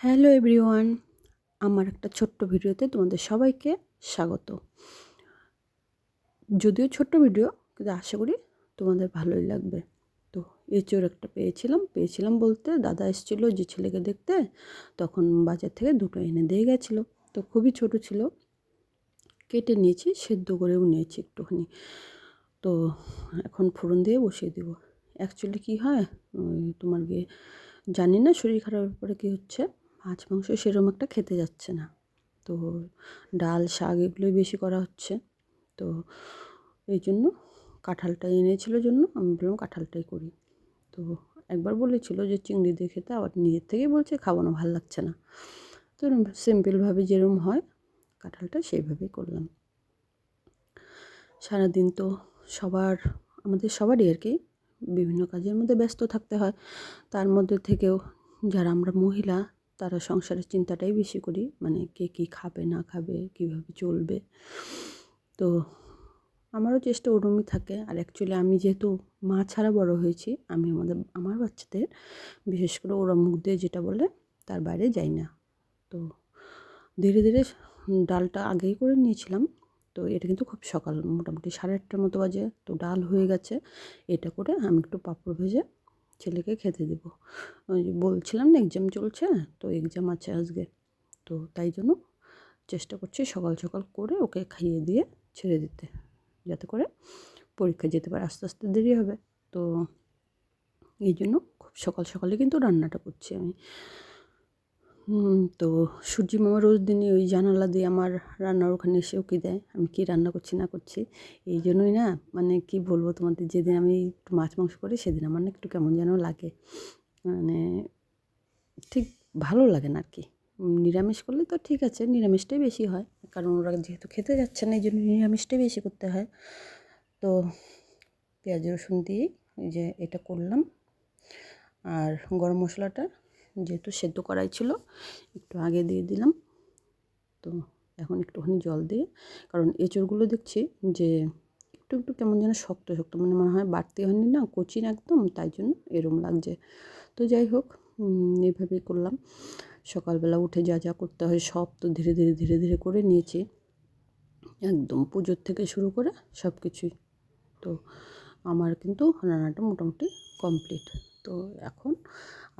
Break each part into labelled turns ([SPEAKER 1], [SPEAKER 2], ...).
[SPEAKER 1] Hello everyone, আমার একটা ছোট্ট ভিডিওতে তোমাদের সবাইকে স্বাগত। যদিও ছোট্ট ভিডিও, কিন্তু আশা করি তোমাদের ভালোই লাগবে। তো এঁচোড় একটা পেয়েছিলাম বলতে দাদা এসেছিলো যে ছেলেকে দেখতে, তখন বাজার থেকে দুটো এনে দিয়ে গেছিলো। তো খুবই ছোট ছিল, কেটে নিয়েছি, সেদ্ধ করেও নিয়েছি একটুখানি। তো এখন ফোড়ন দিয়ে বসিয়ে দেবো। অ্যাকচুয়ালি কী হয়, তোমার গিয়ে জানি না শরীর খারাপের পরে কী হচ্ছে, মাছ মাংস সেরকম একটা খেতে যাচ্ছে না। তো ডাল শাক এগুলোই বেশি করা হচ্ছে। তো এই জন্য কাঁঠালটা এনেছিল জন্য আমি বললাম কাঁঠালটাই করি। তো একবার বলেছিল যে চিংড়ি দিয়ে খেতে, আবার নিজের থেকেই বলছে খাবো না, ভালো লাগছে না। তো সিম্পলভাবে যেরকম হয় কাঁঠালটা সেইভাবেই করলাম। সারাদিন তো আমাদের সবারই আর কি বিভিন্ন কাজের মধ্যে ব্যস্ত থাকতে হয়। তার মধ্যে থেকেও যারা আমরা মহিলা, তারা সংসারের চিন্তাটাই বেশি করি, মানে কে কী খাবে না খাবে, কীভাবে চলবে। তো আমারও চেষ্টা ওরমই থাকে। আর অ্যাকচুয়ালি আমি যেহেতু মা ছাড়া বড় হয়েছি, আমি আমার বাচ্চাদের বিশেষ করে ওরা মুখ দিয়ে যেটা বলে তার বাইরে যাই না। তো ধীরে ধীরে ডালটা আগেই করে নিয়েছিলাম। তো এটা কিন্তু খুব সকাল, মোটামুটি 8:30টার মতো বাজে। তো ডাল হয়ে গেছে, এটা করে আমি একটু পাঁপড় ভেজে ছেলেকে খেতে দেবো। ওই যে বলছিলাম না এক্সাম চলছে, তো এক্সাম আছে আজকে। তো তাই জন্য চেষ্টা করছি সকাল সকাল করে ওকে খাইয়ে দিয়ে ছেড়ে দিতে, যাতে করে পরীক্ষায় যেতে পারে। আস্তে আস্তে দেরি হবে, তো এই জন্য খুব সকাল সকালে কিন্তু রান্নাটা করছি আমি। তো সূর্যি মামা রোজ দিনই ওই জানালা দিয়ে আমার রান্নার ওখানে এসে উকি দেয় আমি কী রান্না করছি না করছি। এই জন্যই না, মানে কি বলবো তোমাদের, যেদিন আমি একটু মাছ মাংস করি সেদিন আমার না একটু কেমন যেন লাগে, মানে ঠিক ভালো লাগে না আর কি। নিরামিষ করলে তো ঠিক আছে, নিরামিষটাই বেশি হয়, কারণ ওরা যেহেতু খেতে যাচ্ছে না এই জন্য নিরামিষটাই বেশি করতে হয়। তো পেঁয়াজ রসুন দিয়েই এই যে এটা করলাম। আর গরম মশলাটা যেহেতু সেদ্ধ করাই ছিল, একটু আগে দিয়ে দিলাম। তো এখন একটুখানি জল দিয়ে, কারণ এঁচোড়গুলো দেখছি যে একটু একটু কেমন যেন শক্ত শক্ত, মানে মনে হয় বাড়তি হয়নি না, কচি না একদম, তাই জন্য এরম লাগছে। তো যাই হোক, এইভাবেই করলাম। সকালবেলা উঠে যা যা করতে হয় সব তো ধীরে ধীরে ধীরে ধীরে করে নিয়েছি, একদম পুজোর থেকে শুরু করে সব কিছুই। তো আমার কিন্তু রান্নাটা মোটামুটি কমপ্লিট। তো এখন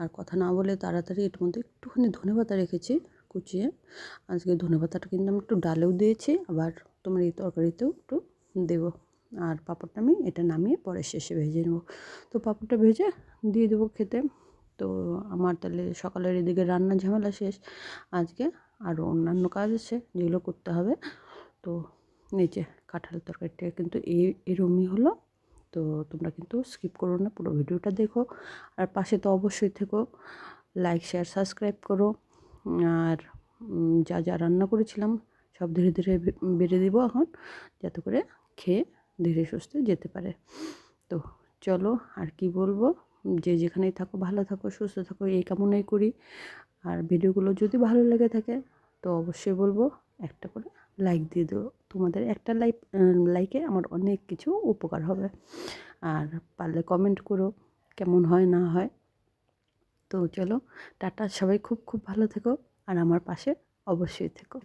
[SPEAKER 1] আর কথা না বলে তাড়াতাড়ি এর মধ্যে একটুখানি ধনেপাতা রেখেছি কুচিয়ে। আজকে ধনেপাতাটা কিন্তু আমি একটু ডালেও দিয়েছি, আবার তোমার এই তরকারিতেও একটু দেবো। আর পাঁপড়টা আমি এটা নামিয়ে পরে শেষে ভেজে নেবো। তো পাঁপড়টা ভেজে দিয়ে দেবো খেতে। তো আমার তাহলে সকালের এদিকে রান্নার ঝামেলা শেষ। আজকে আরও অন্যান্য কাজ আছে যেগুলো করতে হবে। তো এই যে কাঁঠালের তরকারিটা কিন্তু এরমই হলো। তো তোমরা কিন্তু স্কিপ করো না, পুরো ভিডিওটা দেখো। আর পাশে তো অবশ্যই থেকো, লাইক শেয়ার সাবস্ক্রাইব করো। আর যা যা রান্না করেছিলাম সব ধীরে ধীরে বেড়ে দিব এখন, যাতে করে খেয়ে ধীরে সুস্থে যেতে পারে। তো চলো, আর কি বলবো, যে যেখানেই থাকো ভালো থাকো সুস্থ থাকো এই কামনাই করি। আর ভিডিওগুলো যদি ভালো লেগে থাকে তো অবশ্যই বলবো একটা করে লাইক দিয়ে দিও। তোমাদের একটা লাইকে আমার অনেক কিছু উপকার হবে। আর পারলে কমেন্ট করো কেমন হয় না হয়। তো চলো টাটা, সবাই খুব খুব ভালো থেকো আর আমার পাশে অবশ্যই থেকো।